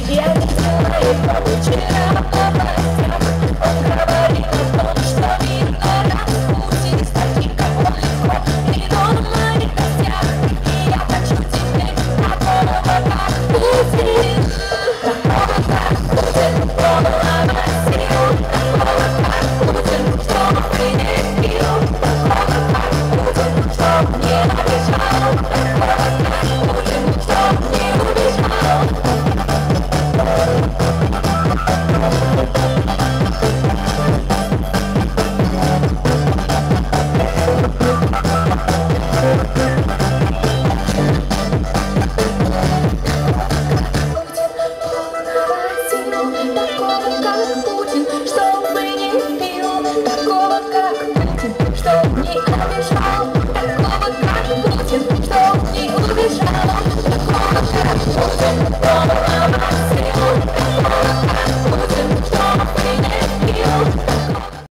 Я видела его вчера по новостям. Он говорил о том, что видно Распутин с таким, как он, легко не дома, не в гостях. И я хочу теперь такого, как Путин. Такого, как Путин, полного сил. Такого, как Путин, чтоб ты не пил. Такого, как Путин, чтоб не обижал. Такого, как Путин, чтоб не убежал. Такого, как Путин, чтобы не пил. Такого, как Путин, чтоб не обижал.